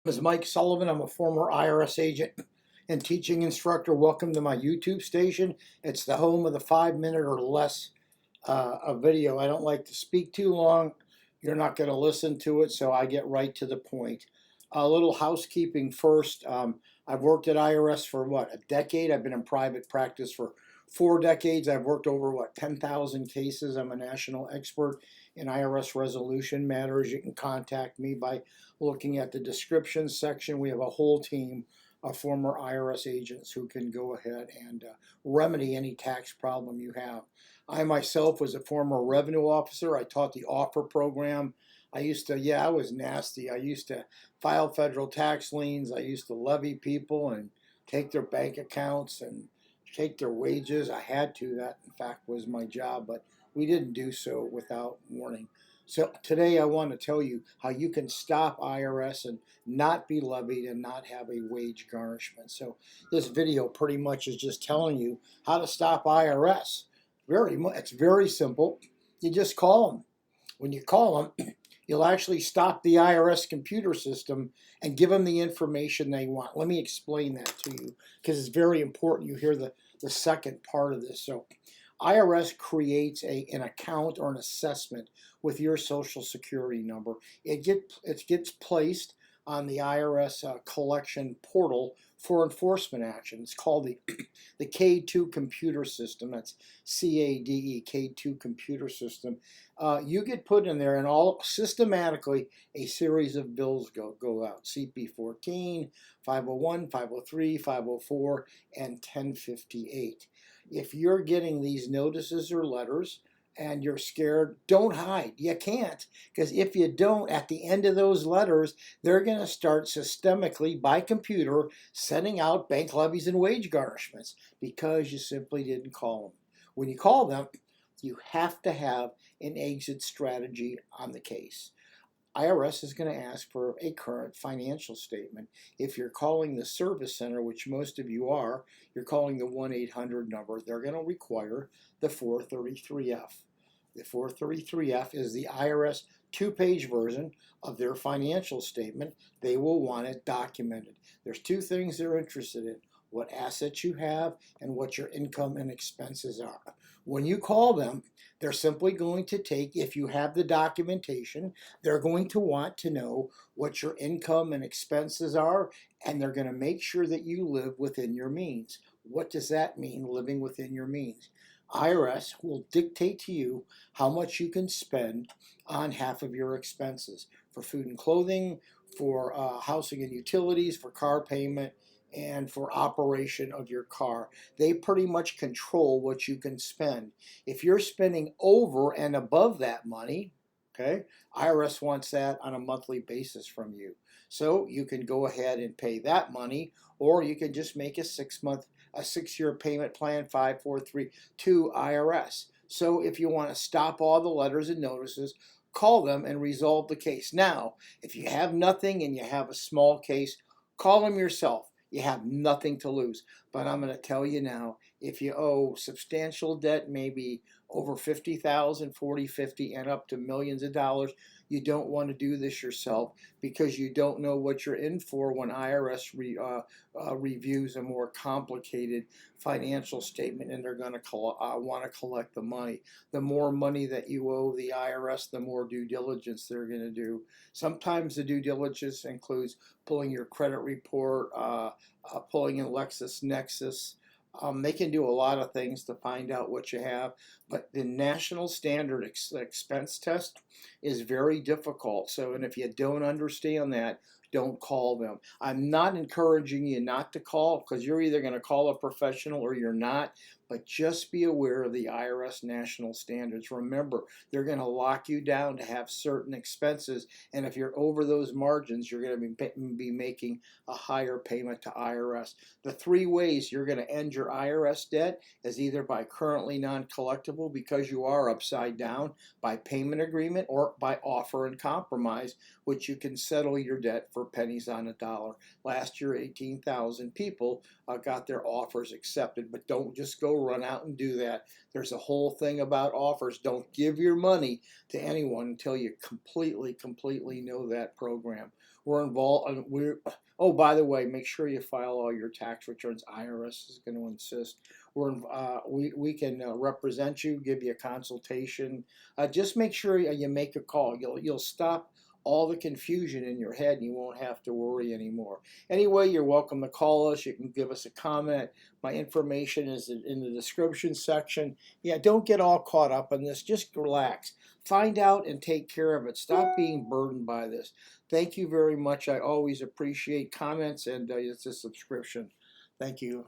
Is Mike Sullivan. I'm a former IRS agent and teaching instructor. Welcome to my YouTube station. It's the home of the 5 minute or less a video. I don't like to speak too long. You're not going to listen to it, so I get right to the point. A little housekeeping first. I've worked at IRS for a decade. I've been in private practice for 4 decades. I've worked over 10,000 cases. I'm a national expert in IRS resolution matters. You can contact me by looking at the description section. We have a whole team of former IRS agents who can go ahead and remedy any tax problem you have. I myself was a former revenue officer. I taught the offer program. I was nasty. I used to file federal tax liens. I used to levy people and take their bank accounts and take their wages. I had to. That, in fact, was my job, but we didn't do so without warning. So today I want to tell you how you can stop IRS and not be levied and not have a wage garnishment. So this video pretty much is just telling you how to stop IRS. It's very simple. You just call them. When you call them, you'll actually stop the IRS computer system and give them the information they want. Let me explain that to you because it's very important you hear the second part of this. So IRS creates an account or an assessment with your social security number. It gets placed on the IRS collection portal for enforcement action. It's called the K2 computer system. That's CADE, K2 computer system. You get put in there, and all systematically a series of bills go out. CP14, 501, 503, 504, and 1058. If you're getting these notices or letters and you're scared, don't hide. You can't, because if you don't, at the end of those letters, they're going to start systemically by computer sending out bank levies and wage garnishments because you simply didn't call them. When you call them, you have to have an exit strategy on the case. IRS is going to ask for a current financial statement. If you're calling the service center, which most of you are, you're calling the 1-800 number, they're going to require the 433F. The 433F is the IRS two-page version of their financial statement. They will want it documented. There's two things they're interested in: what assets you have and what your income and expenses are. When you call them, they're simply going to take, if you have the documentation, they're going to want to know what your income and expenses are, and they're going to make sure that you live within your means. What does that mean, living within your means? IRS will dictate to you how much you can spend on half of your expenses for food and clothing, for housing and utilities, for car payment, and for operation of your car. They pretty much control what you can spend. If you're spending over and above that money, okay, IRS wants that on a monthly basis from you. So you can go ahead and pay that money, or you can just make a 6-year payment plan, 5432 IRS. So if you want to stop all the letters and notices, call them and resolve the case. Now, if you have nothing and you have a small case, call them yourself. You have nothing to lose. But I'm going to tell you now, if you owe substantial debt, maybe over 50,000, 40, 50, and up to millions of dollars, you don't want to do this yourself because you don't know what you're in for when IRS reviews a more complicated financial statement, and they're going to want to collect the money. The more money that you owe the IRS, the more due diligence they're going to do. Sometimes the due diligence includes pulling your credit report, pulling in LexisNexis. They can do a lot of things to find out what you have, but the national standard expense test is very difficult. So, and if you don't understand that, don't call them. I'm not encouraging you not to call, because you're either going to call a professional or you're not, but just be aware of the IRS national standards. Remember, they're going to lock you down to have certain expenses, and if you're over those margins, you're going to be making a higher payment to IRS. The 3 ways you're going to end your IRS debt is either by currently non-collectible because you are upside down, by payment agreement, or by offer and compromise, which you can settle your debt for pennies on a dollar. Last year, 18,000 people got their offers accepted, but don't just go run out and do that. There's a whole thing about offers. Don't give your money to anyone until you completely know that program. We're involved. Oh, by the way, make sure you file all your tax returns. IRS is going to insist. We can represent you, give you a consultation. Just make sure you make a call. You'll stop all the confusion in your head and you won't have to worry anymore. Anyway, you're welcome to call us. You can give us a comment. My information is in the description section. Yeah, don't get all caught up in this. Just relax. Find out and take care of it. Stop being burdened by this. Thank you very much. I always appreciate comments, and it's a subscription. Thank you.